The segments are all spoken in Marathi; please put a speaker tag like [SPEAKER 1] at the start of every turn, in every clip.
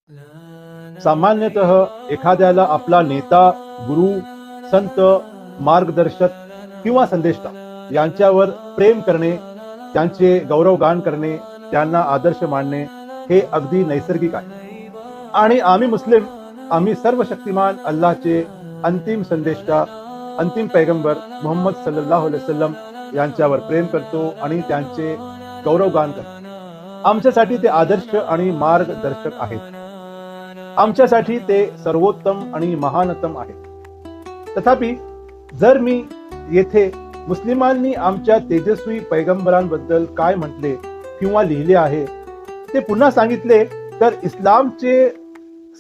[SPEAKER 1] सामान्यतः एखाद्याला आपला नेता, गुरु, संत, मार्गदर्शक किंवा संदेष्टा यांच्यावर प्रेम करणे, त्यांचे गौरवगान करणे, त्यांना आदर्श मानणे हे अगदी नैसर्गिक आहे। आणि आम्ही मुस्लिम, आम्ही सर्व शक्तिमान अल्लाहचे अंतिम संदेष्टा, अंतिम पैगंबर मुहम्मद सल्लल्लाहु अलैहि वसल्लम यांच्यावर प्रेम करतो आणि त्यांचे गौरवगान करतो। आमच्यासाठी ते आदर्श आणि मार्गदर्शक आहेत। आमच्यासाठी ते सर्वोत्तम आणि महानतम आहेत। तथापि जर मी येथे मुस्लिमांनी आमच्या तेजस्वी पैगंबरांबद्दल काय म्हटले किंवा लिहिले आहे ते पुन्हा सांगितले तर इस्लामचे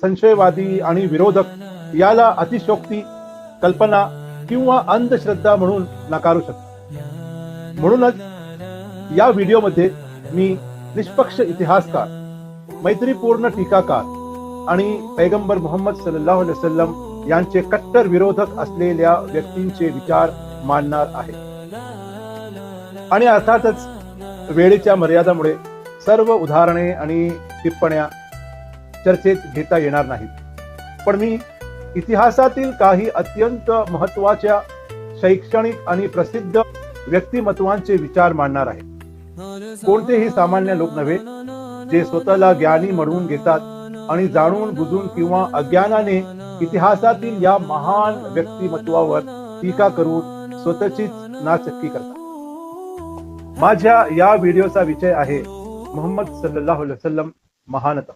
[SPEAKER 1] संशयवादी आणि विरोधक याला अतिशयोक्ती, कल्पना किंवा अंधश्रद्धा म्हणून नकारू शकतात। म्हणूनच या व्हिडिओमध्ये मी निष्पक्ष इतिहासकार, मैत्रीपूर्ण टीकाकार आणि पैगंबर मुहम्मद सल्लल्लाहु अलैहि वसल्लम यांचे कट्टर विरोधक असलेल्या व्यक्तींचे विचार मांडणार आहे। आणि अर्थातच वेळेच्या मर्यादामुळे सर्व उदाहरणे आणि टिप्पण्या चर्चेत घेता येणार नाहीत, पण मी इतिहासातील काही अत्यंत महत्त्वाच्या शैक्षणिक आणि प्रसिद्ध व्यक्तिमत्वांचे विचार मांडणार आहे। कोणतेही सामान्य लोक नव्हे, जे स्वतःला ज्ञानी म्हणवून घेतात आणि जाणून बुजून किंवा अज्ञानाने इतिहासातील या महान व्यक्तिमत्वावर टीका करून स्वतःचीच नाचक्की करतात। माझ्या या व्हिडिओचा विषय आहे मुहम्मद सल्लल्लाहु अलैहि वसल्लम महानता।